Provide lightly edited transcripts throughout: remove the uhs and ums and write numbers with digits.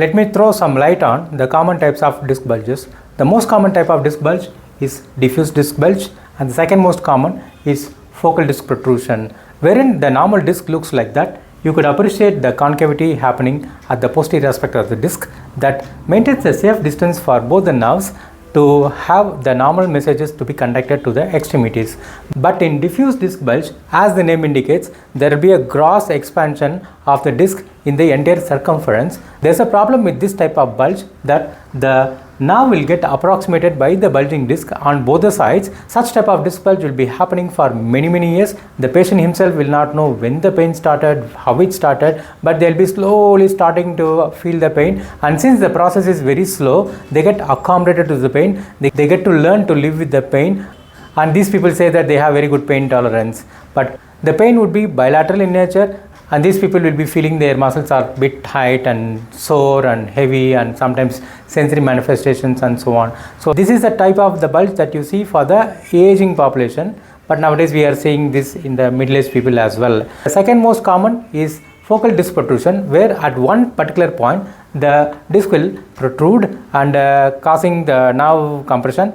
Let me throw some light on the common types of disc bulges. The most common type of disc bulge is diffuse disc bulge, and the second most common is focal disc protrusion, wherein the normal disc looks like that. You could appreciate the concavity happening at the posterior aspect of the disc that maintains a safe distance for both the nerves to have the normal messages to be conducted to the extremities. But in diffuse disc bulge, as the name indicates, there will be a gross expansion of the disc in the entire circumference. There is a problem with this type of bulge that the nerve will get approximated by the bulging disc on both the sides. Such type of disc bulge will be happening for many years. The patient himself will not know when the pain started, how it started, but they will be slowly starting to feel the pain, and since the process is very slow, they get accommodated to the pain. They get to learn to live with the pain, and these people say that they have very good pain tolerance. But the pain would be bilateral in nature, and these people will be feeling their muscles are a bit tight and sore and heavy, and sometimes sensory manifestations and so on. So this is the type of the bulge that you see for the aging population, but nowadays we are seeing this in the middle-aged people as well. The second most common is focal disc protrusion, where at one particular point the disc will protrude and causing the nerve compression.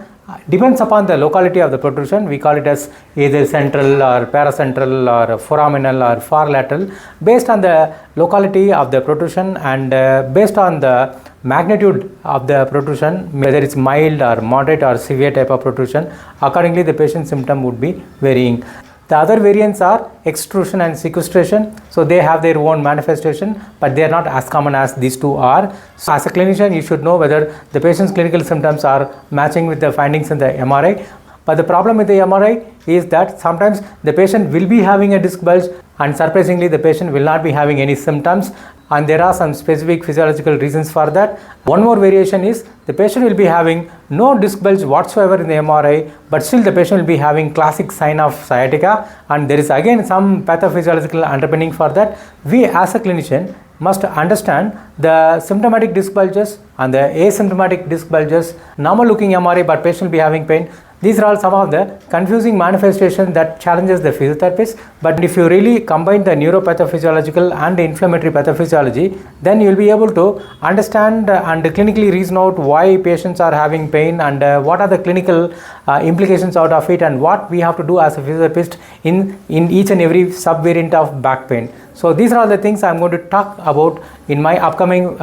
Depends upon the locality of the protrusion. We call it as either central or paracentral or foraminal or far lateral. Based on the locality of the protrusion and based on the magnitude of the protrusion, whether it's mild or moderate or severe type of protrusion, accordingly the patient's symptom would be varying. The other variants are extrusion and sequestration. So they have their own manifestation, but they are not as common as these two are. So as a clinician, you should know whether the patient's clinical symptoms are matching with the findings in the MRI. But the problem with the MRI is that sometimes the patient will be having a disc bulge, and surprisingly the patient will not be having any symptoms, and there are some specific physiological reasons for that. One more variation is the patient will be having no disc bulge whatsoever in the MRI, but still the patient will be having classic sign of sciatica, and there is again some pathophysiological underpinning for that. We as a clinician must understand the symptomatic disc bulges and the asymptomatic disc bulges, normal looking MRI but patient will be having pain. These are all some of the confusing manifestations that challenges the physiotherapist. But if you really combine the neuropathophysiological and the inflammatory pathophysiology, then you will be able to understand and clinically reason out why patients are having pain and what are the clinical implications out of it, and what we have to do as a physiotherapist in each and every subvariant of back pain. So these are all the things I am going to talk about in my upcoming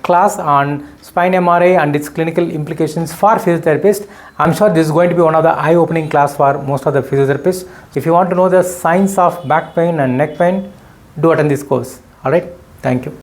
class on spine MRI and its clinical implications for physiotherapists. I am sure this is going to be one of the eye-opening class for most of the physiotherapists. If you want to know the signs of back pain and neck pain, do attend this course. Alright, thank you.